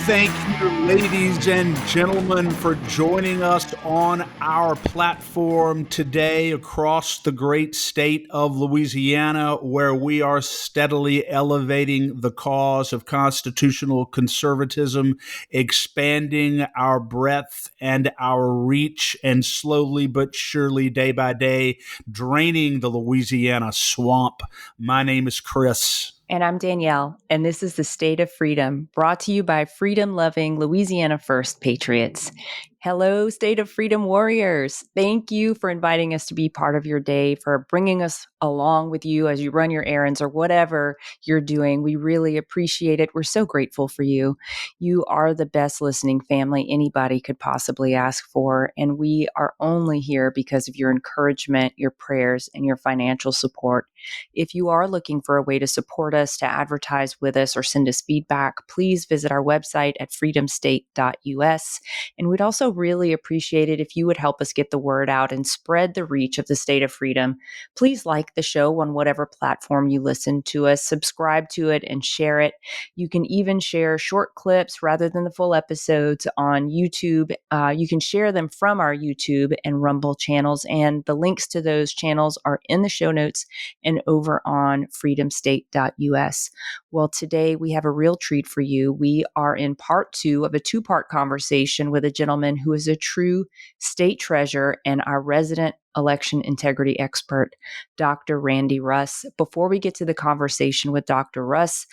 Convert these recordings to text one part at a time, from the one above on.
Thank you, ladies and gentlemen, for joining us on our platform today across the great state of Louisiana, where we are steadily elevating the cause of constitutional conservatism, expanding our breadth and our reach, and slowly but surely, day by day, draining the Louisiana swamp. My name is Chris. And I'm Danielle, and this is the State of Freedom, brought to you by freedom-loving Louisiana First Patriots. Hello, State of Freedom warriors. Thank you for inviting us to be part of your day, for bringing us along with you as you run your errands or whatever you're doing. We really appreciate it. We're so grateful for you. You are the best listening family anybody could possibly ask for, and we are only here because of your encouragement, your prayers, and your financial support. If you are looking for a way to support us, to advertise with us, or send us feedback, please visit our website at freedomstate.us. And we'd also really appreciate it if you would help us get the word out and spread the reach of the State of Freedom. Please like the show on whatever platform you listen to us, subscribe to it, and share it. You can even share short clips rather than the full episodes on YouTube. You can share them from our YouTube and Rumble channels, and the links to those channels are in the show notes and over on freedomstate.us. Well, today we have a real treat for you. We are in part 2 of a 2-part conversation with a gentleman who is a true state treasure and our resident election integrity expert, Dr. Randy Russ. Before we get to the conversation with Dr. Russ,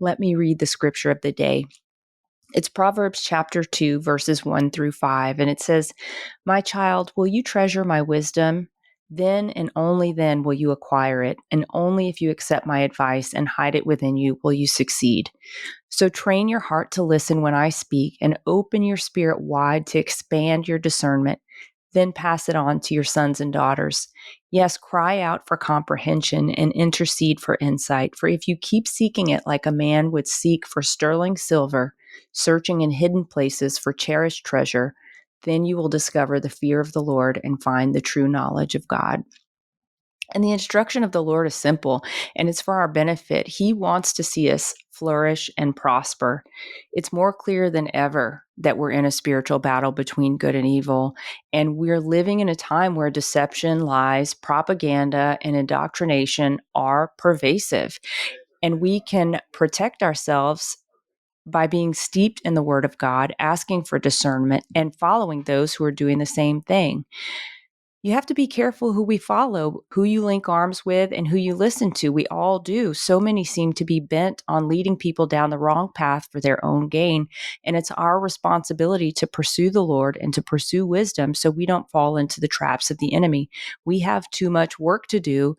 let me read the scripture of the day. It's Proverbs chapter 2, verses 1 through 5, and it says, "My child, will you treasure my wisdom? Then and only then will you acquire it, and only if you accept my advice and hide it within you will you succeed. So train your heart to listen when I speak, and open your spirit wide to expand your discernment. Then pass it on to your sons and daughters. Yes, cry out for comprehension and intercede for insight. For if you keep seeking it like a man would seek for sterling silver, searching in hidden places for cherished treasure, then you will discover the fear of the Lord and find the true knowledge of God." And the instruction of the Lord is simple, and it's for our benefit. He wants to see us flourish and prosper. It's more clear than ever that we're in a spiritual battle between good and evil, and we're living in a time where deception, lies, propaganda, and indoctrination are pervasive. And we can protect ourselves by being steeped in the Word of God, asking for discernment, and following those who are doing the same thing. You have to be careful who we follow, who you link arms with, and who you listen to. We all do. So many seem to be bent on leading people down the wrong path for their own gain. And it's our responsibility to pursue the Lord and to pursue wisdom so we don't fall into the traps of the enemy. We have too much work to do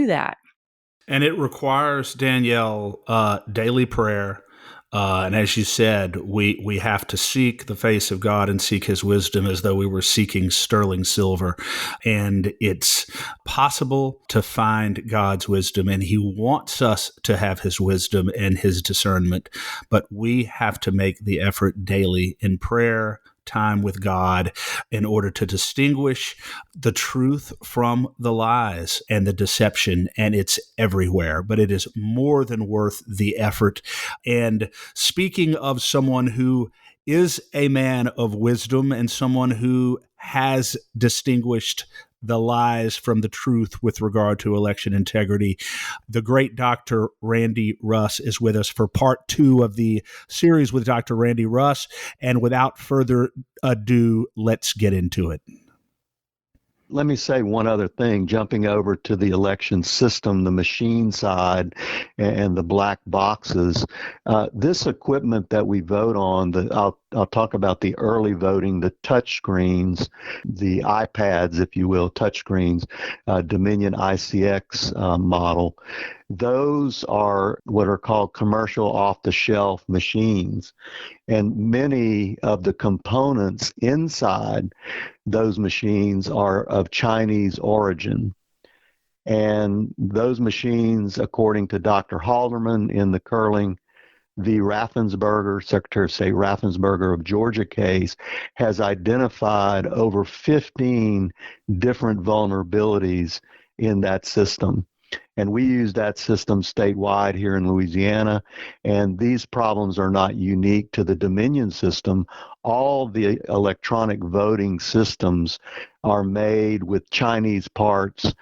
that. And it requires, Danielle, daily prayer. And as you said, we have to seek the face of God and seek his wisdom as though we were seeking sterling silver. And it's possible to find God's wisdom, and he wants us to have his wisdom and his discernment. But we have to make the effort daily in prayer, time with God, in order to distinguish the truth from the lies and the deception. And it's everywhere, but it is more than worth the effort. And speaking of someone who is a man of wisdom and someone who has distinguished the lies from the truth with regard to election integrity, the great Dr. Randy Russ is with us for part 2 of the series with Dr. Randy Russ. And without further ado, let's get into it. Let me say one other thing, jumping over to the election system, the machine side and the black boxes. This equipment that we vote on, I'll talk about the early voting, the touch screens, the iPads, if you will, touch screens, Dominion ICX model. Those are what are called commercial off-the-shelf machines. And many of the components inside those machines are of Chinese origin. And those machines, according to Dr. Halderman in the Curling v. Raffensperger, Secretary of State Raffensperger of Georgia case, has identified over 15 different vulnerabilities in that system. And we use that system statewide here in Louisiana. And these problems are not unique to the Dominion system. All the electronic voting systems are made with Chinese parts,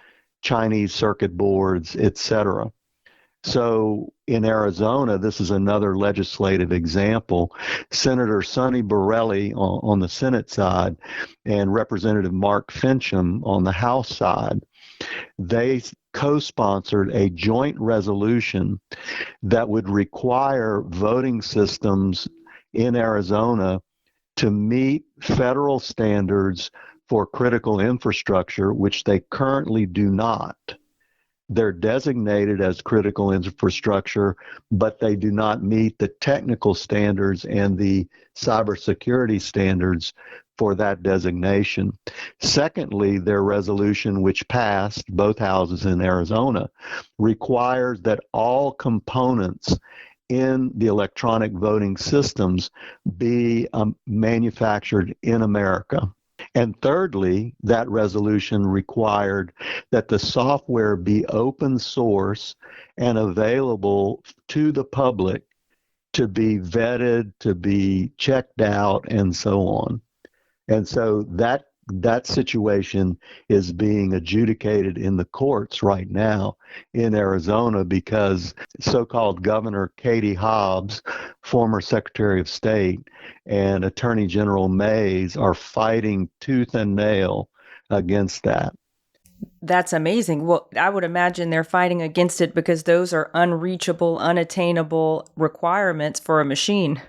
Chinese circuit boards, etc. So in Arizona, this is another legislative example. Senator Sonny Borelli on the Senate side and Representative Mark Fincham on the House side, they co-sponsored a joint resolution that would require voting systems in Arizona to meet federal standards for critical infrastructure, which they currently do not. They're designated as critical infrastructure, but they do not meet the technical standards and the cybersecurity standards for that designation. Secondly, their resolution, which passed both houses in Arizona, requires that all components in the electronic voting systems be manufactured in America. And thirdly, that resolution required that the software be open source and available to the public to be vetted, to be checked out, and so on. And so that situation is being adjudicated in the courts right now in Arizona because so-called Governor Katie Hobbs, former Secretary of State, and Attorney General Mays are fighting tooth and nail against that. That's amazing. Well, I would imagine they're fighting against it because those are unreachable, unattainable requirements for a machine.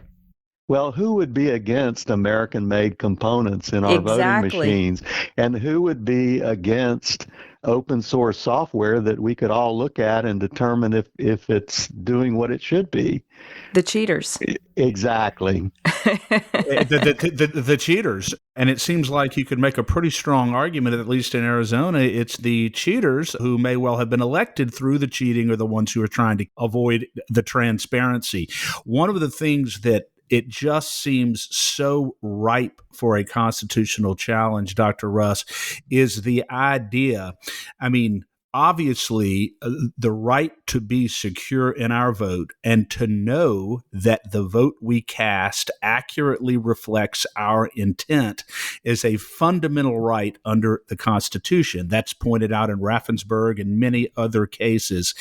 Well, who would be against American-made components in our voting machines? And who would be against open source software that we could all look at and determine if it's doing what it should be? The cheaters. Exactly. The cheaters. And it seems like you could make a pretty strong argument, at least in Arizona, it's the cheaters who may well have been elected through the cheating are the ones who are trying to avoid the transparency. One of the things that it just seems so ripe for a constitutional challenge, Dr. Russ, is the idea. I mean, obviously, the right to be secure in our vote and to know that the vote we cast accurately reflects our intent is a fundamental right under the Constitution. That's pointed out in Raffensperger and many other cases.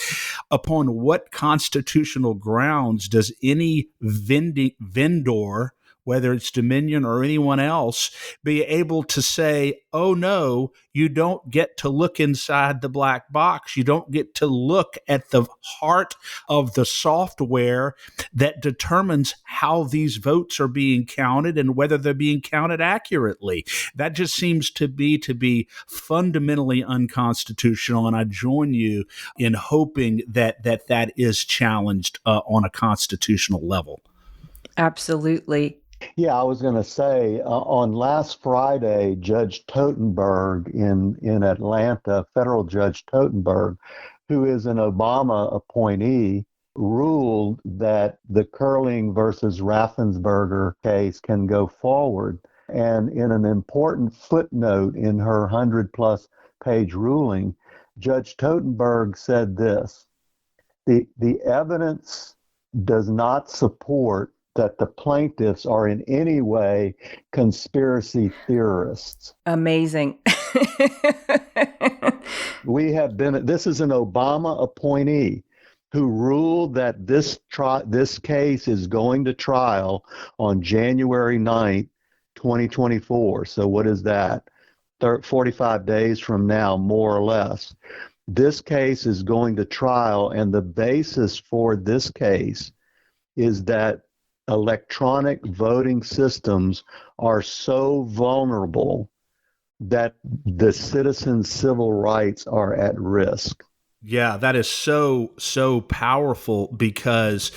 Upon what constitutional grounds does any vendor, whether it's Dominion or anyone else, be able to say, oh no, you don't get to look inside the black box. You don't get to look at the heart of the software that determines how these votes are being counted and whether they're being counted accurately. That just seems to be fundamentally unconstitutional. And I join you in hoping that is challenged on a constitutional level. Absolutely. Yeah, I was going to say on last Friday, Judge Totenberg in Atlanta, federal Judge Totenberg, who is an Obama appointee, ruled that the Curling versus Raffensperger case can go forward. And in an important footnote in her 100-plus page ruling, Judge Totenberg said this: the evidence does not support that the plaintiffs are in any way conspiracy theorists. Amazing. This is an Obama appointee who ruled that this case is going to trial on January 9th, 2024. So what is that? 45 days from now, more or less. This case is going to trial, and the basis for this case is that electronic voting systems are so vulnerable that the citizens' civil rights are at risk. Yeah, that is so powerful because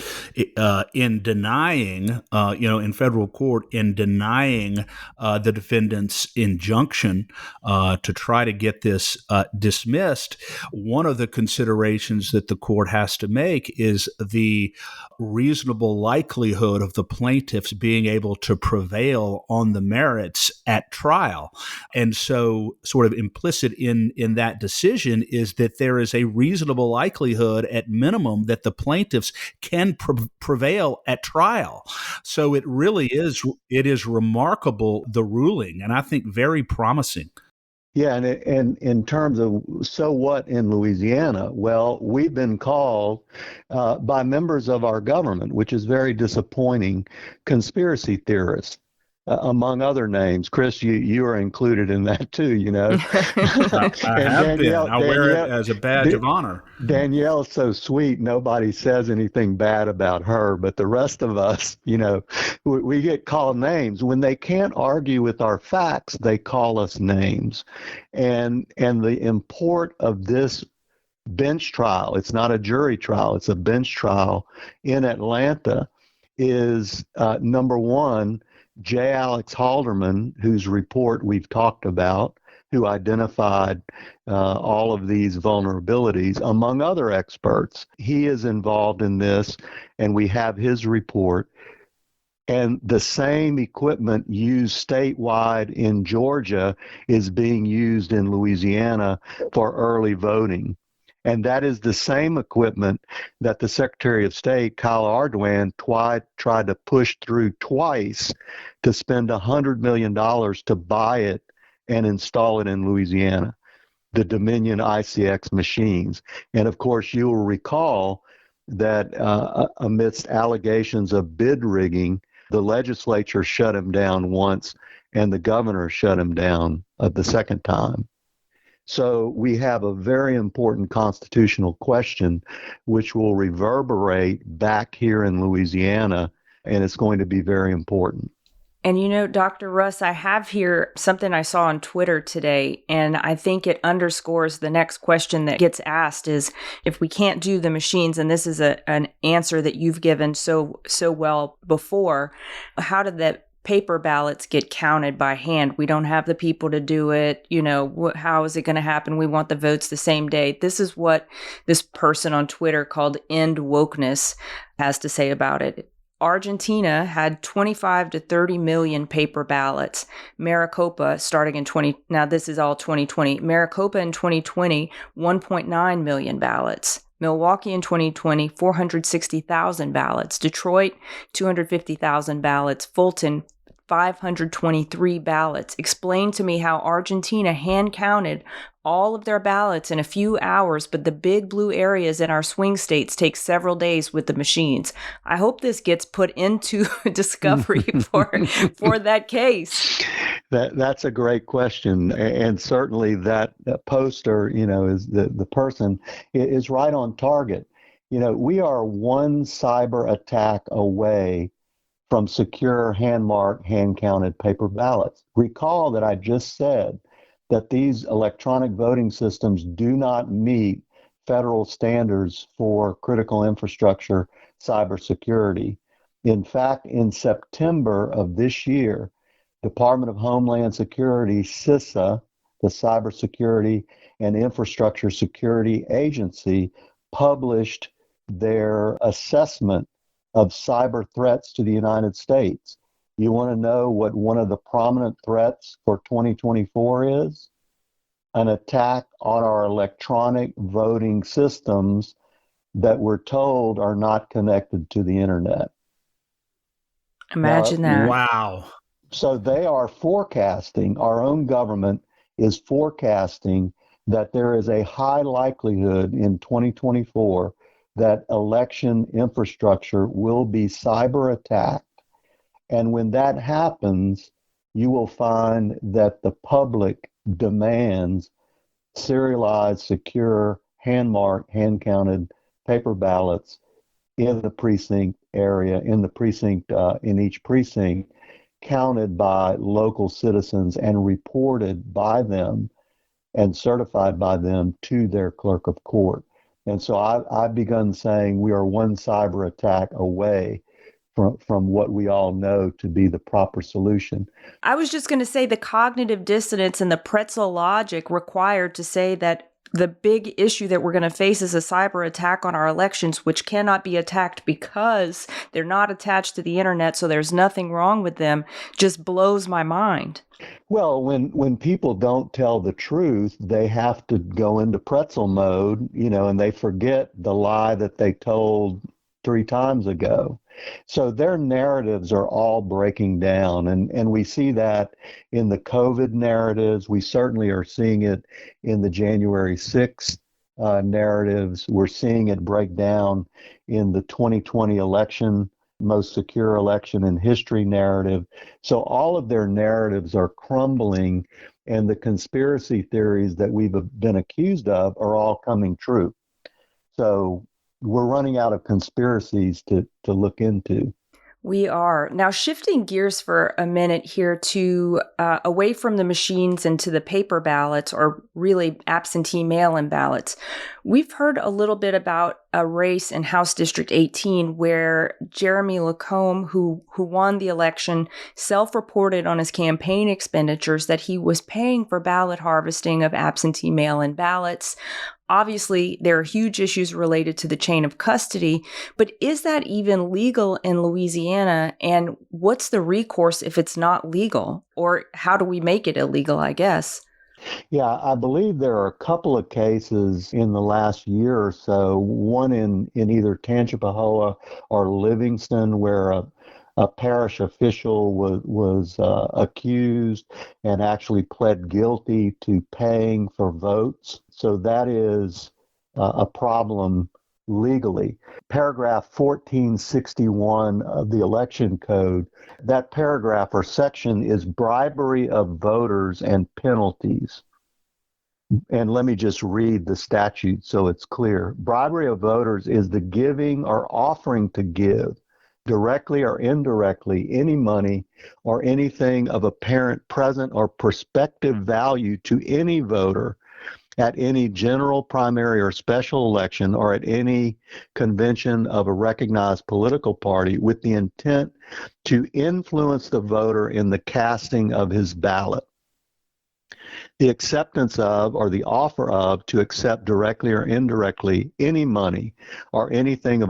in denying, in federal court, in denying the defendant's injunction to try to get this dismissed, one of the considerations that the court has to make is the reasonable likelihood of the plaintiffs being able to prevail on the merits at trial. And so sort of implicit in that decision is that there is a reasonable likelihood at minimum that the plaintiffs can prevail at trial. So it is remarkable, the ruling, and I think very promising. Yeah, and in terms of so what in Louisiana, well, we've been called by members of our government, which is very disappointing, conspiracy theorists. Among other names. Chris, you are included in that too, you know. I And have been. I wear it Danielle, as a badge of honor. Danielle's so sweet. Nobody says anything bad about her, but the rest of us, you know, we get called names. When they can't argue with our facts, they call us names. And the import of this bench trial, it's not a jury trial, it's a bench trial in Atlanta, is number one, J. Alex Halderman, whose report we've talked about, who identified all of these vulnerabilities, among other experts. He is involved in this, and we have his report. And the same equipment used statewide in Georgia is being used in Louisiana for early voting. And that is the same equipment that the Secretary of State, Kyle Ardoin, tried to push through twice to spend $100 million to buy it and install it in Louisiana, the Dominion ICX machines. And of course, you will recall that amidst allegations of bid rigging, the legislature shut him down once and the governor shut him down the second time. So we have a very important constitutional question which will reverberate back here in Louisiana, and it's going to be very important. And you know, Dr. Russ, I have here something I saw on Twitter today, and I think it underscores the next question that gets asked is, if we can't do the machines, and this is an answer that you've given so well before, how did the paper ballots get counted by hand? We don't have the people to do it. You know, how is it going to happen? We want the votes the same day. This is what this person on Twitter called End Wokeness has to say about it. Argentina had 25 to 30 million paper ballots. Maricopa starting in now this is all 2020. Maricopa in 2020, 1.9 million ballots. Milwaukee in 2020, 460,000 ballots. Detroit, 250,000 ballots. Fulton, 523 ballots. Explain to me how Argentina hand counted all of their ballots in a few hours, but the big blue areas in our swing states take several days with the machines. I hope this gets put into discovery for that case. That's a great question, and certainly that poster, you know, is the person is right on target. You know, we are one cyber attack away from secure hand-marked, hand-counted paper ballots. Recall that I just said that these electronic voting systems do not meet federal standards for critical infrastructure cybersecurity. In fact, in September of this year, Department of Homeland Security, CISA, the Cybersecurity and Infrastructure Security Agency, published their assessment of cyber threats to the United States. You want to know what one of the prominent threats for 2024 is? An attack on our electronic voting systems that we're told are not connected to the internet. Imagine that. Wow. So they are forecasting, our own government is forecasting that there is a high likelihood in 2024 that election infrastructure will be cyber attacked. And when that happens, you will find that the public demands serialized, secure, hand-marked, hand-counted paper ballots in the precinct area, in each precinct, counted by local citizens and reported by them and certified by them to their clerk of court. And so I've begun saying we are one cyber attack away from what we all know to be the proper solution. I was just going to say the cognitive dissonance and the pretzel logic required to say that the big issue that we're going to face is a cyber attack on our elections, which cannot be attacked because they're not attached to the internet, so there's nothing wrong with them, just blows my mind. Well, when people don't tell the truth, they have to go into pretzel mode, and they forget the lie that they told 3 times ago. So their narratives are all breaking down. And we see that in the COVID narratives. We certainly are seeing it in the January 6th narratives. We're seeing it break down in the 2020 election, most secure election in history narrative. So all of their narratives are crumbling, and the conspiracy theories that we've been accused of are all coming true. So we're running out of conspiracies to look into. We are. Now, shifting gears for a minute here to away from the machines and to the paper ballots, or really absentee mail-in ballots. We've heard a little bit about a race in House District 18 where Jeremy Lacombe, who won the election, self-reported on his campaign expenditures that he was paying for ballot harvesting of absentee mail-in ballots. Obviously, there are huge issues related to the chain of custody, but is that even legal in Louisiana? And what's the recourse if it's not legal? Or how do we make it illegal, I guess? Yeah, I believe there are a couple of cases in the last year or so, one in either Tangipahoa or Livingston, where a parish official was accused and actually pled guilty to paying for votes. So that is a problem legally. Paragraph 1461 of the election code, that paragraph or section is bribery of voters and penalties. And let me just read the statute so it's clear. Bribery of voters is the giving or offering to give, directly or indirectly, any money or anything of apparent present or prospective value to any voter at any general, primary, or special election, or at any convention of a recognized political party, with the intent to influence the voter in the casting of his ballot. The acceptance of, or the offer of, to accept directly or indirectly any money or anything of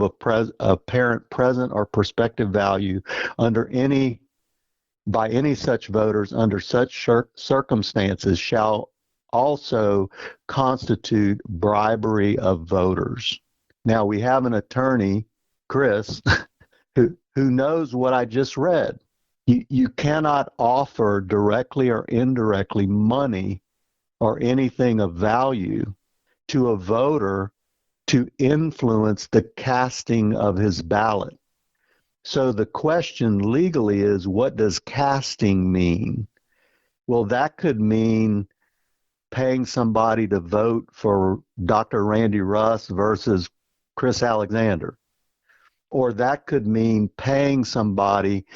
apparent present or prospective value by any such voters under such circumstances shall also constitute bribery of voters. Now, we have an attorney, Chris, who knows what I just read. You cannot offer directly or indirectly money or anything of value to a voter to influence the casting of his ballot. So the question legally is, what does casting mean? Well, that could mean paying somebody to vote for Dr. Randy Russ versus Chris Alexander. Or that could mean paying somebody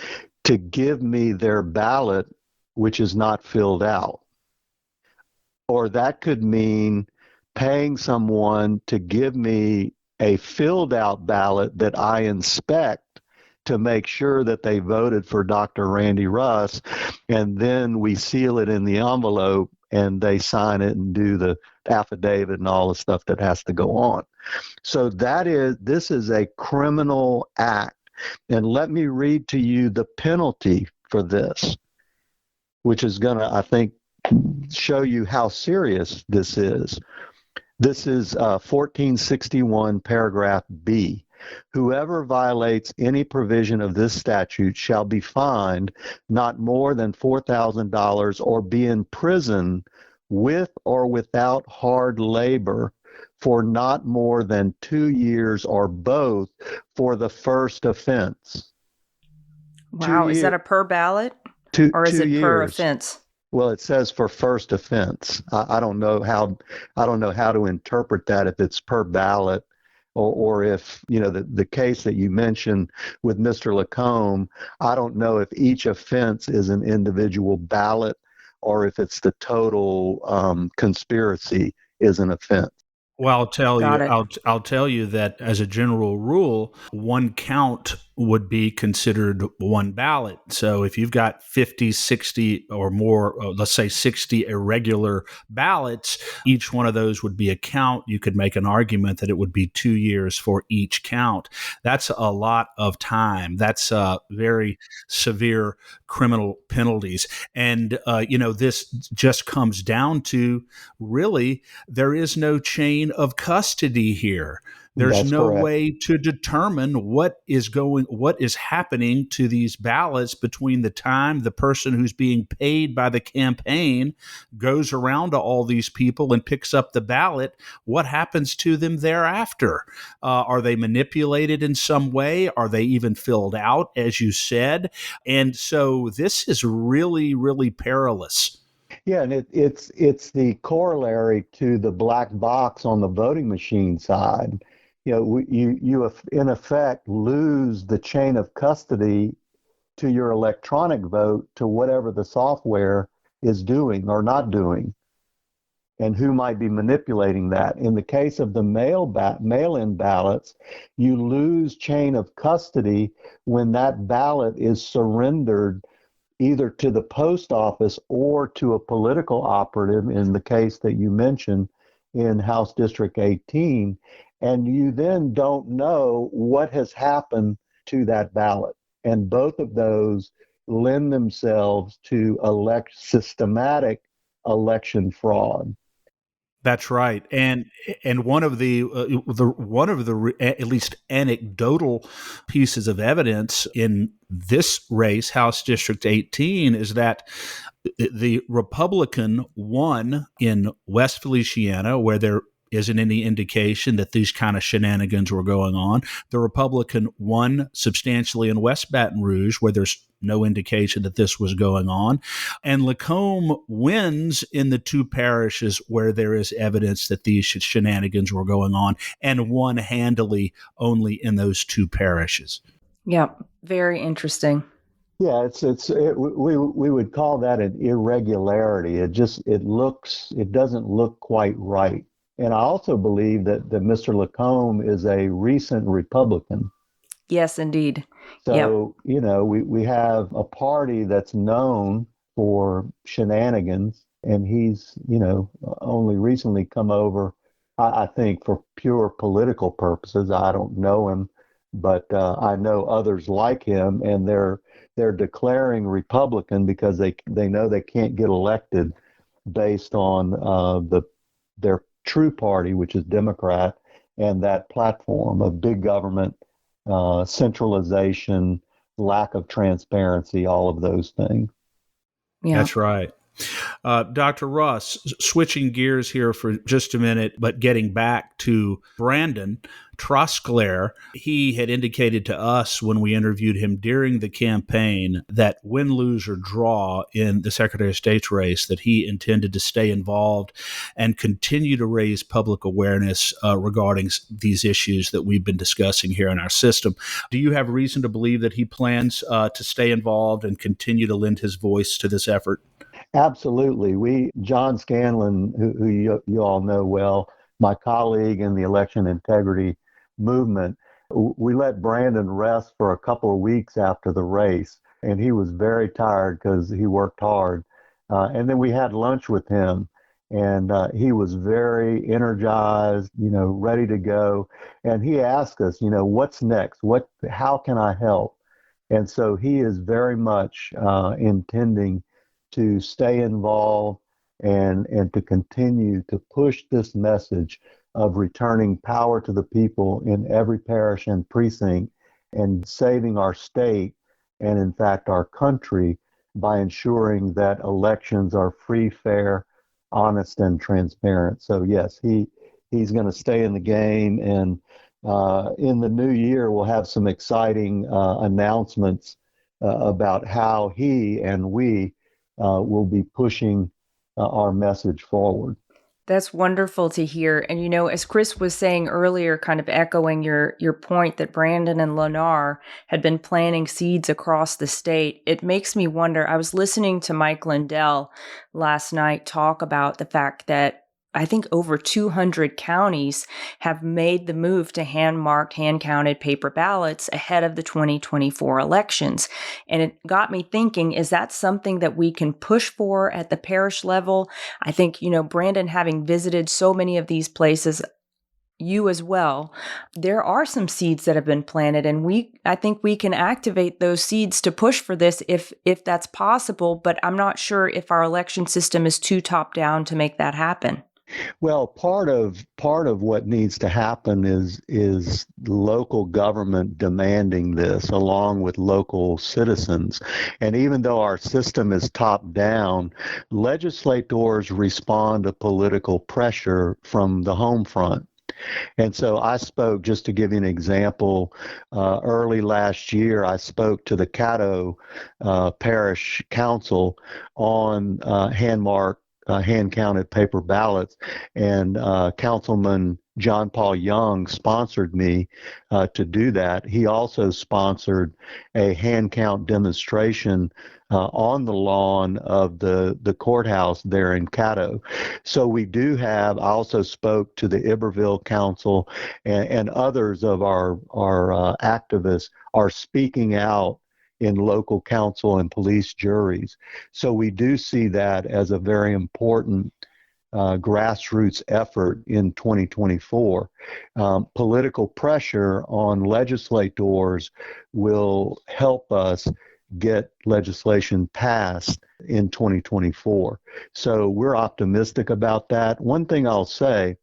to give me their ballot, which is not filled out. Or that could mean paying someone to give me a filled out ballot that I inspect to make sure that they voted for Dr. Randy Russ, and then we seal it in the envelope and they sign it and do the affidavit and all the stuff that has to go on. So this is a criminal act. And let me read to you the penalty for this, which is going to, I think, show you how serious this is. This is 1461 paragraph B. Whoever violates any provision of this statute shall be fined not more than $4,000 or be in prison with or without hard labor for not more than 2 years or both for the first offense. Wow, is that a per ballot? Or is it per offense? Well, it says for first offense. I don't know how to interpret that, if it's per ballot or if, the case that you mentioned with Mr. Lacombe, I don't know if each offense is an individual ballot or if it's the total conspiracy is an offense. Well, I'll tell Got you, it. I'll tell you that as a general rule, one count would be considered one ballot. So if you've got 50, 60 or more, let's say 60 irregular ballots, each one of those would be a count. You could make an argument that it would be 2 years for each count. That's a lot of time. That's very severe criminal penalties. And, this just comes down to really there is no chain of custody here. There's That's no correct. way to determine what is happening to these ballots between the time the person who's being paid by the campaign goes around to all these people and picks up the ballot. What happens to them thereafter? Are they manipulated in some way? Are they even filled out, as you said? And so this is really, really perilous. Yeah, and it's the corollary to the black box on the voting machine side. You in effect lose the chain of custody to your electronic vote to whatever the software is doing or not doing, and who might be manipulating that. In the case of the mail-in ballots, you lose chain of custody when that ballot is surrendered either to the post office or to a political operative in the case that you mentioned in House District 18. And you then don't know what has happened to that ballot. And both of those lend themselves to systematic election fraud. That's right, and one of the at least anecdotal pieces of evidence in this race, House District 18, is that the Republican won in West Feliciana, where there isn't any indication that these kind of shenanigans were going on. The Republican won substantially in West Baton Rouge, where there's no indication that this was going on. And Lacombe wins in the two parishes where there is evidence that these shenanigans were going on, and won handily only in those two parishes. Yeah, very interesting. Yeah, we would call that an irregularity. It doesn't look quite right. And I also believe that Mr. Lacombe is a recent Republican. Yes, indeed. Yep. So, we have a party that's known for shenanigans, and he's, only recently come over, I think, for pure political purposes. I don't know him, but I know others like him, and they're declaring Republican because they know they can't get elected based on their true party, which is Democrat, and that platform of big government, centralization, lack of transparency, all of those things. Yeah. That's right. Dr. Russ, switching gears here for just a minute, but getting back to Brandon Trosclair, he had indicated to us when we interviewed him during the campaign that win, lose, or draw in the Secretary of State's race, that he intended to stay involved and continue to raise public awareness regarding these issues that we've been discussing here in our system. Do you have reason to believe that he plans to stay involved and continue to lend his voice to this effort? Absolutely. John Scanlon, who you all know well, my colleague in the election integrity movement, we let Brandon rest for a couple of weeks after the race, and he was very tired because he worked hard. And then we had lunch with him, and he was very energized, ready to go. And he asked us, what's next? How can I help? And so he is very much intending to stay involved and to continue to push this message of returning power to the people in every parish and precinct and saving our state and, in fact, our country by ensuring that elections are free, fair, honest, and transparent. So, yes, he's going to stay in the game. And in the new year, we'll have some exciting announcements about how he and we will be pushing our message forward. That's wonderful to hear. And, as Chris was saying earlier, kind of echoing your point that Brandon and Lennar had been planting seeds across the state, it makes me wonder. I was listening to Mike Lindell last night talk about the fact that I think over 200 counties have made the move to hand-marked, hand-counted paper ballots ahead of the 2024 elections. And it got me thinking, is that something that we can push for at the parish level? I think, Brandon, having visited so many of these places, you as well, there are some seeds that have been planted, and I think we can activate those seeds to push for this if that's possible, but I'm not sure if our election system is too top down to make that happen. Well, part of what needs to happen is local government demanding this along with local citizens. And even though our system is top down, legislators respond to political pressure from the home front. And so I spoke, just to give you an example, early last year, I spoke to the Caddo Parish Council on hand-counted paper ballots, and Councilman John Paul Young sponsored me to do that. He also sponsored a hand count demonstration on the lawn of the courthouse there in Caddo. So we do have, I also spoke to the Iberville Council, and others of our activists are speaking out in local council and police juries. So we do see that as a very important grassroots effort in 2024. Political pressure on legislators will help us get legislation passed in 2024. So we're optimistic about that. One thing I'll say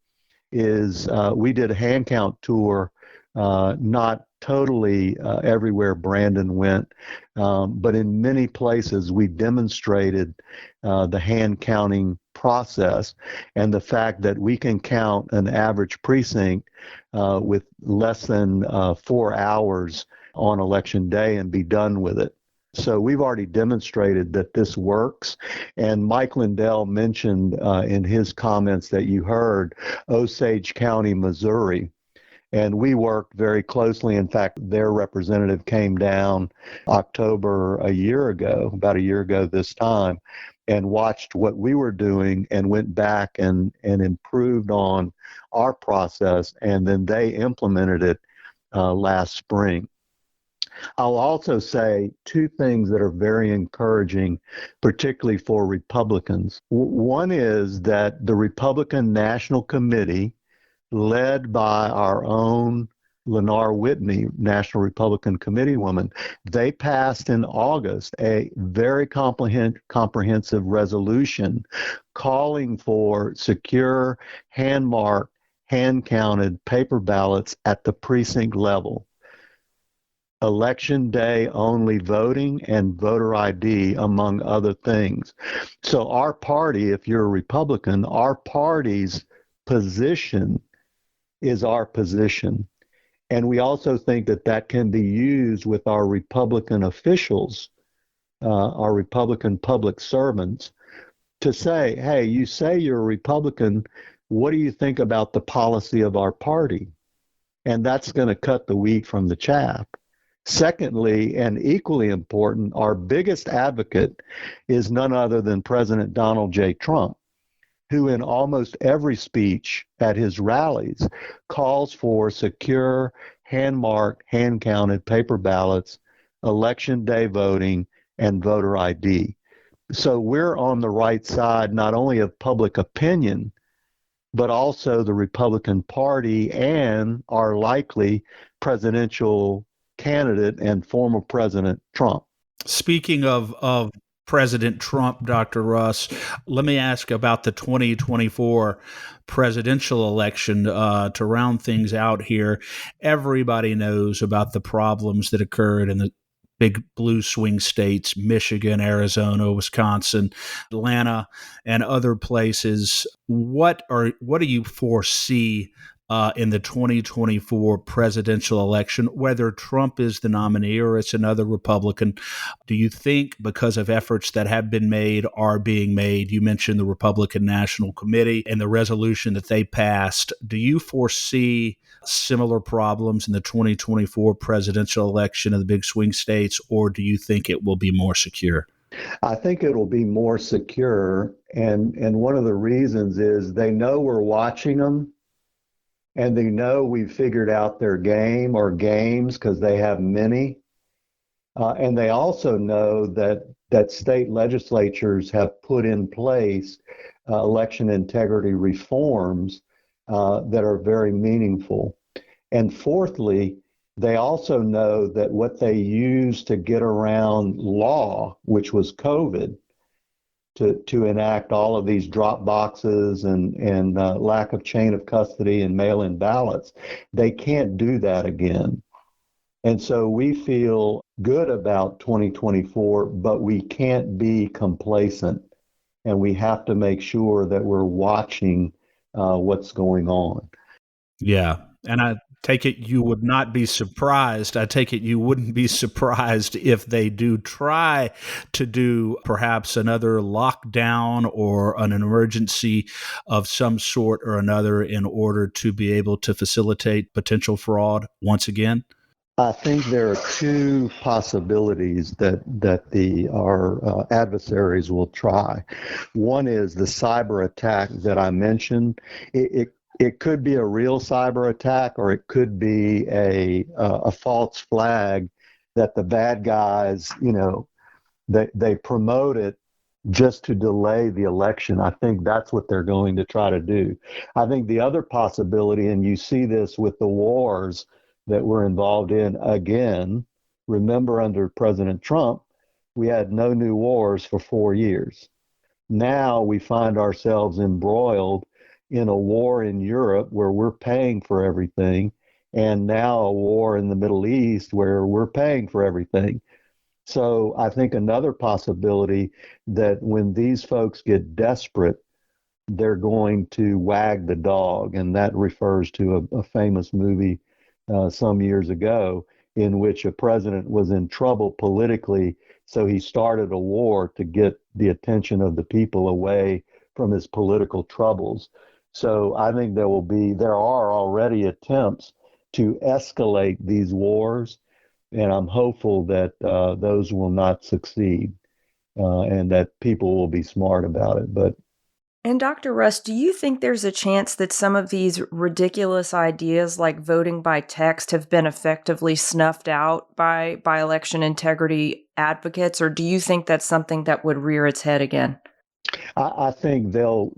is we did a hand count tour, not totally everywhere Brandon went, but in many places we demonstrated the hand counting process and the fact that we can count an average precinct with less than 4 hours on election day and be done with it. So we've already demonstrated that this works. And Mike Lindell mentioned in his comments that you heard Osage County, Missouri. And we worked very closely. In fact, their representative came down October about a year ago this time, and watched what we were doing and went back and improved on our process. And then they implemented it last spring. I'll also say two things that are very encouraging, particularly for Republicans. One is that the Republican National Committee, led by our own Lennar Whitney, National Republican Committee woman, they passed in August a very comprehensive resolution calling for secure, hand-marked, hand-counted paper ballots at the precinct level. Election day only voting and voter ID, among other things. So our party, if you're a Republican, our party's position is our position. And we also think that that can be used with our Republican officials, our Republican public servants, to say, hey, you say you're a Republican, what do you think about the policy of our party? And that's going to cut the wheat from the chaff. Secondly, and equally important, our biggest advocate is none other than President Donald J. Trump, who in almost every speech at his rallies calls for secure, hand-marked, hand-counted paper ballots, election day voting, and voter ID. So we're on the right side not only of public opinion, but also the Republican Party and our likely presidential candidate and former President Trump. Speaking of President Trump, Dr. Russ, let me ask about the 2024 presidential election to round things out here. Everybody knows about the problems that occurred in the big blue swing states, Michigan, Arizona, Wisconsin, Atlanta, and other places. What do you foresee in the 2024 presidential election, whether Trump is the nominee or it's another Republican? Do you think, because of efforts that have been made, are being made, you mentioned the Republican National Committee and the resolution that they passed, do you foresee similar problems in the 2024 presidential election in the big swing states, or do you think it will be more secure? I think it'll be more secure. And one of the reasons is they know we're watching them and they know we've figured out their game or games because they have many. And they also know that state legislatures have put in place election integrity reforms that are very meaningful. And fourthly, they also know that what they use to get around law, which was COVID, to enact all of these drop boxes and lack of chain of custody and mail-in ballots, they can't do that again. And so we feel good about 2024, but we can't be complacent. And we have to make sure that we're watching what's going on. Yeah. And I take it you would not be surprised. I take it you wouldn't be surprised if they do try to do perhaps another lockdown or an emergency of some sort or another in order to be able to facilitate potential fraud once again. I think there are two possibilities that our adversaries will try. One is the cyber attack that I mentioned. It could be a real cyber attack, or it could be a false flag that the bad guys, they promote it just to delay the election. I think that's what they're going to try to do. I think the other possibility, and you see this with the wars that we're involved in again. Remember, under President Trump, we had no new wars for 4 years. Now we find ourselves embroiled in a war in Europe where we're paying for everything, and now a war in the Middle East where we're paying for everything. So I think another possibility that when these folks get desperate, they're going to wag the dog, and that refers to a famous movie some years ago in which a president was in trouble politically, so he started a war to get the attention of the people away from his political troubles. So I think there are already attempts to escalate these wars, and I'm hopeful that those will not succeed and that people will be smart about it. And Dr. Russ, do you think there's a chance that some of these ridiculous ideas like voting by text have been effectively snuffed out by election integrity advocates, or do you think that's something that would rear its head again? I think they'll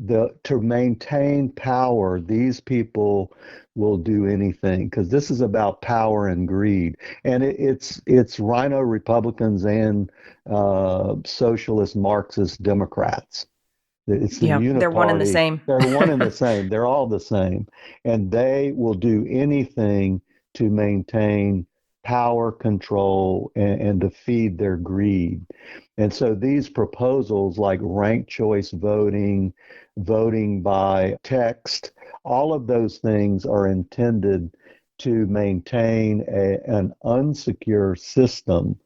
to maintain power, these people will do anything because this is about power and greed, and it's rhino Republicans and socialist Marxist Democrats. It's the Yeah, they're one and the uniparty. same. They're one and the same. They're all the same, and they will do anything to maintain power, control, and to feed their greed. And so these proposals like ranked choice voting, voting by text, all of those things are intended to maintain an unsecure system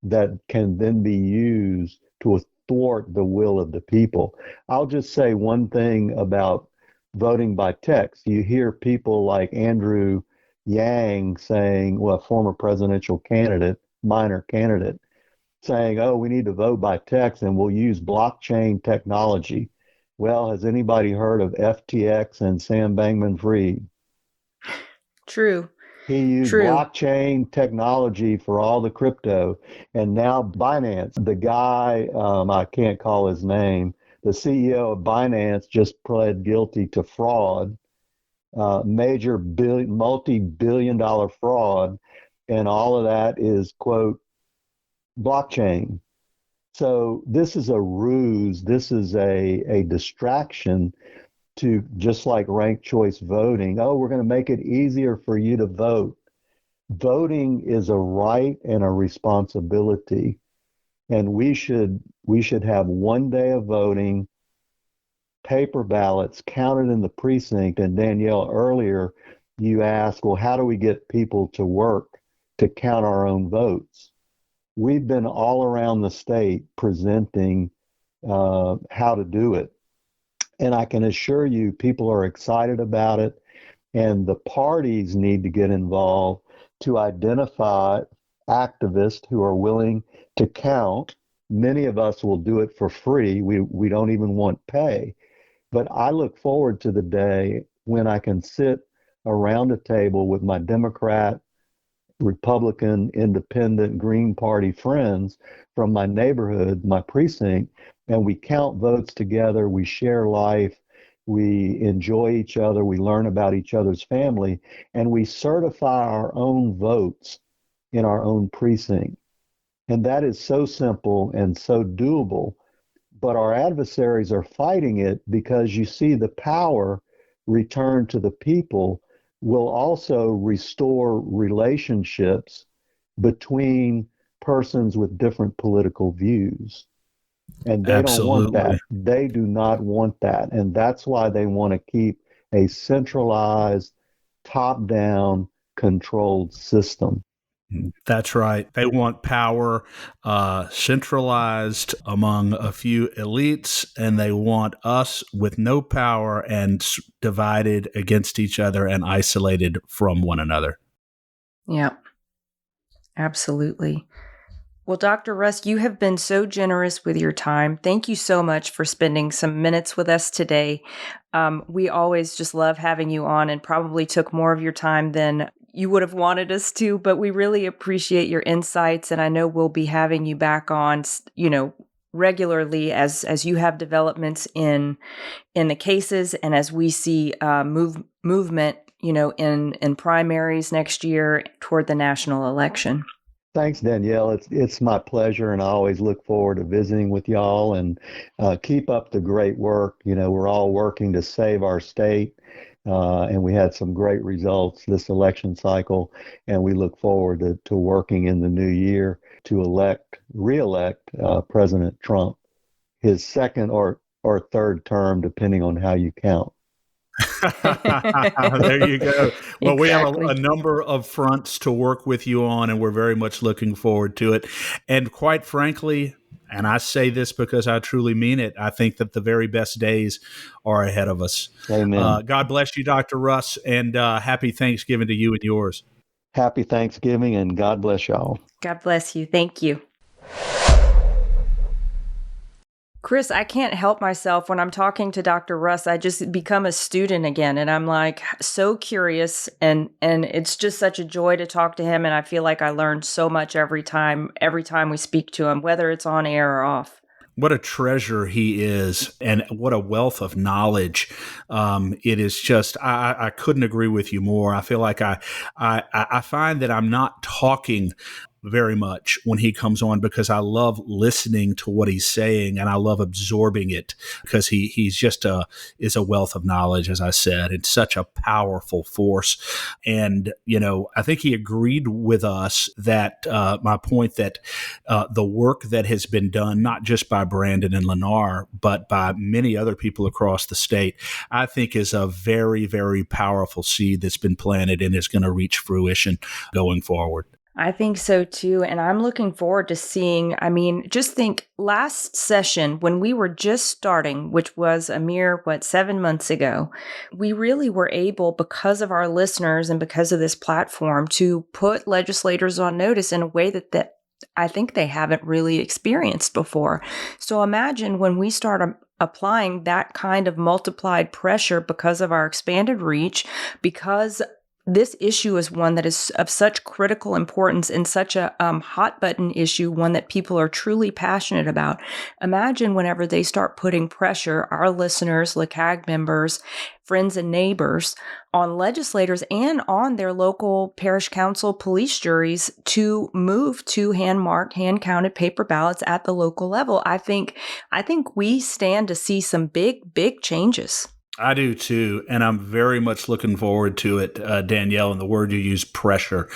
that can then be used to thwart the will of the people. I'll just say one thing about voting by text. You hear people like Andrew Yang saying, well, former presidential candidate, minor candidate, saying, oh, we need to vote by text and we'll use blockchain technology. Well, has anybody heard of FTX and Sam Bankman-Fried? True. He used True. blockchain technology for all the crypto. And now Binance, the guy, I can't call his name, the CEO of Binance just pled guilty to fraud, major multi-billion dollar fraud. And all of that is, quote, blockchain. So this is a ruse. This is a distraction to, just like ranked choice voting. Oh, we're going to make it easier for you to vote. Voting is a right and a responsibility, and we should have one day of voting, paper ballots counted in the precinct. And Danielle, earlier you asked, well, how do we get people to work to count our own votes? We've been all around the state presenting how to do it. And I can assure you, people are excited about it, and the parties need to get involved to identify activists who are willing to count Many of us will do it for free. We don't even want pay. But I look forward to the day when I can sit around a table with my Democrat, Republican, Independent, Green Party friends from my neighborhood, my precinct, and we count votes together, we share life, we enjoy each other, we learn about each other's family, and we certify our own votes in our own precinct. And that is so simple and so doable. But our adversaries are fighting it because you see the power return to the people will also restore relationships between persons with different political views. And they don't want Absolutely. that. They do not want that. And that's why they want to keep a centralized, top down controlled system. That's right. They want power centralized among a few elites, and they want us with no power and divided against each other and isolated from one another. Yeah, absolutely. Well, Dr. Russ, you have been so generous with your time. Thank you so much for spending some minutes with us today. We always just love having you on and probably took more of your time than you would have wanted us to, but we really appreciate your insights. And I know we'll be having you back on, regularly as you have developments in the cases and as we see movement, in primaries next year toward the national election. Thanks, Danielle. It's my pleasure, and I always look forward to visiting with y'all. And keep up the great work. We're all working to save our state, and we had some great results this election cycle. And we look forward to working in the new year to re-elect President Trump, his second or third term, depending on how you count. There you go. Well, we have Exactly. a number of fronts to work with you on, and we're very much looking forward to it. And quite frankly, and I say this because I truly mean it, I think that the very best days are ahead of us. Amen. God bless you, Dr. Russ, and happy Thanksgiving to you and yours. Happy Thanksgiving, and God bless y'all. God bless you. Thank you. Chris, I can't help myself when I'm talking to Dr. Russ. I just become a student again, and I'm like so curious, and it's just such a joy to talk to him. And I feel like I learn so much every time we speak to him, whether it's on air or off. What a treasure he is, and what a wealth of knowledge. It is just, I couldn't agree with you more. I feel like I find that I'm not talking very much when he comes on because I love listening to what he's saying and I love absorbing it because he's just is a wealth of knowledge, as I said. It's such a powerful force. And, I think he agreed with us that my point that the work that has been done, not just by Brandon and Lennar, but by many other people across the state, I think is a very, very powerful seed that's been planted and is going to reach fruition going forward. I think so too. And I'm looking forward to seeing, just think last session when we were just starting, which was a mere, 7 months ago, we really were able, because of our listeners and because of this platform, to put legislators on notice in a way that I think they haven't really experienced before. So imagine when we start applying that kind of multiplied pressure because of our expanded reach, because this issue is one that is of such critical importance and such a hot button issue, one that people are truly passionate about. Imagine whenever they start putting pressure, our listeners, LCAG members, friends and neighbors, on legislators and on their local parish council police juries to move to hand-marked, hand-counted paper ballots at the local level. I think we stand to see some big, big changes. I do too, and I'm very much looking forward to it, Danielle, and the word you use, pressure.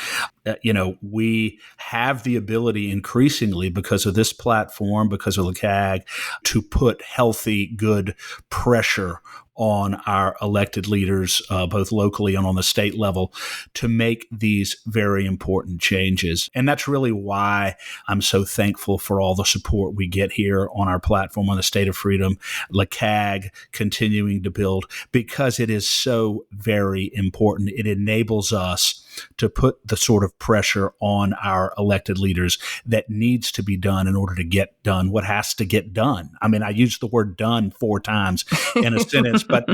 We have the ability increasingly because of this platform, because of the CAG, to put healthy, good pressure on our elected leaders, both locally and on the state level, to make these very important changes. And that's really why I'm so thankful for all the support we get here on our platform on the State of Freedom, LCAG continuing to build, because it is so very important. It enables us to put the sort of pressure on our elected leaders that needs to be done in order to get done what has to get done. I mean, I used the word done 4 times in a sentence, but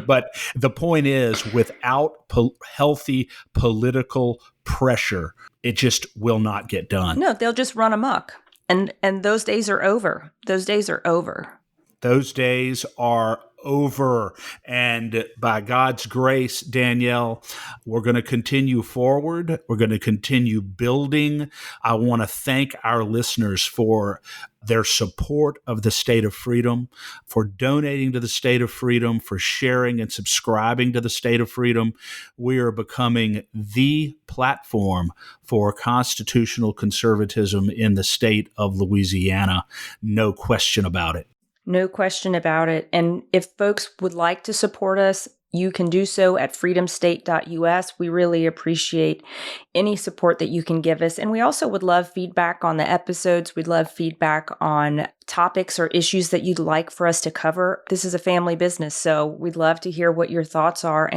the point is, without healthy political pressure, it just will not get done. No, they'll just run amok. And those days are over. Those days are over. Those days are over. And by God's grace, Danielle, we're going to continue forward. We're going to continue building. I want to thank our listeners for their support of the State of Freedom, for donating to the State of Freedom, for sharing and subscribing to the State of Freedom. We are becoming the platform for constitutional conservatism in the state of Louisiana. No question about it. No question about it. And if folks would like to support us, you can do so at freedomstate.us. We really appreciate any support that you can give us. And we also would love feedback on the episodes. We'd love feedback on topics or issues that you'd like for us to cover. This is a family business, so we'd love to hear what your thoughts are.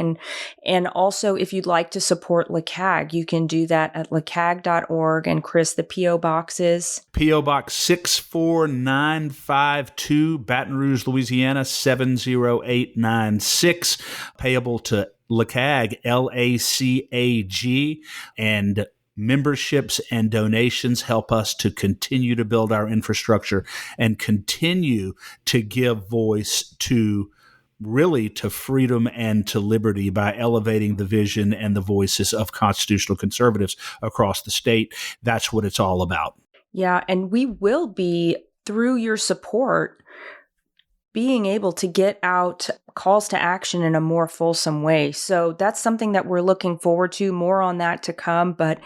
And also, if you'd like to support LeCag, you can do that at lecag.org. And Chris, the P.O. Box is? P.O. Box 64952, Baton Rouge, Louisiana, 70896, payable to LeCag, LACAG, and memberships and donations help us to continue to build our infrastructure and continue to give voice to freedom and to liberty by elevating the vision and the voices of constitutional conservatives across the state. That's what it's all about. Yeah, and we will be, through your support, being able to get out calls to action in a more fulsome way. So that's something that we're looking forward to. More on that to come, but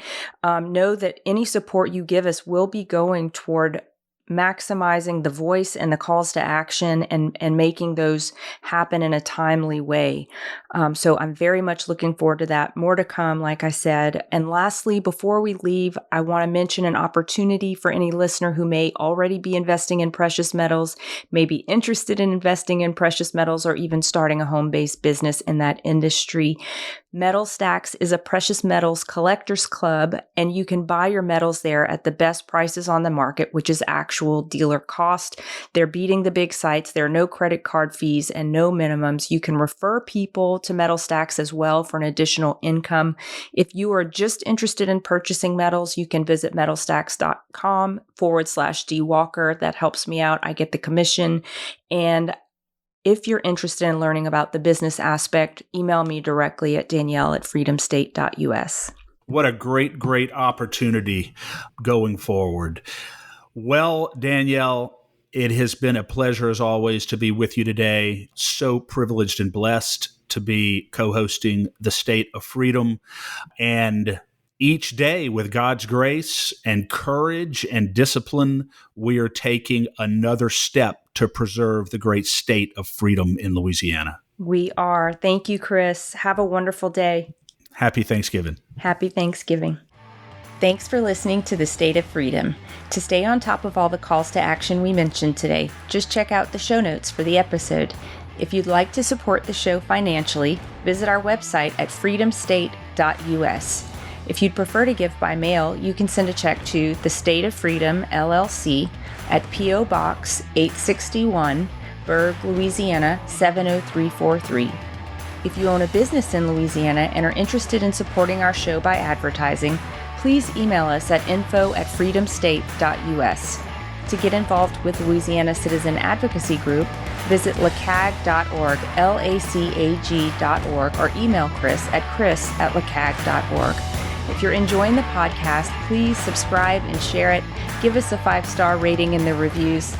know that any support you give us will be going toward maximizing the voice and the calls to action and making those happen in a timely way. So I'm very much looking forward to that. More to come, like I said. And lastly, before we leave, I want to mention an opportunity for any listener who may already be investing in precious metals, may be interested in investing in precious metals, or even starting a home-based business in that industry. Metal Stacks is a precious metals collectors club, and you can buy your metals there at the best prices on the market, which is actual dealer cost. They're beating the big sites. There are no credit card fees and no minimums. You can refer people to Metal Stacks as well for an additional income. If you are just interested in purchasing metals, you can visit metalstacks.com/DWalker. That helps me out. I get the commission. And if you're interested in learning about the business aspect, email me directly at Danielle@freedomstate.us. What a great opportunity going forward. Well, Danielle, it has been a pleasure as always to be with you today. So privileged and blessed to be co-hosting the State of Freedom. And each day, with God's grace and courage and discipline, we are taking another step to preserve the great state of freedom in Louisiana. We are. Thank you, Chris. Have a wonderful day. Happy Thanksgiving. Happy Thanksgiving. Thanks for listening to the State of Freedom. To stay on top of all the calls to action we mentioned today, just check out the show notes for the episode. If you'd like to support the show financially, visit our website at freedomstate.us. If you'd prefer to give by mail, you can send a check to the State of Freedom, LLC, at P.O. Box 861, Berg, Louisiana, 70343. If you own a business in Louisiana and are interested in supporting our show by advertising, please email us at info@freedomstate.us. To get involved with Louisiana Citizen Advocacy Group, visit lacag.org, LACAG.org, or email Chris at chris@lacag.org. If you're enjoying the podcast, please subscribe and share it. Give us a 5-star rating in the reviews.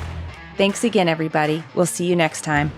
Thanks again, everybody. We'll see you next time.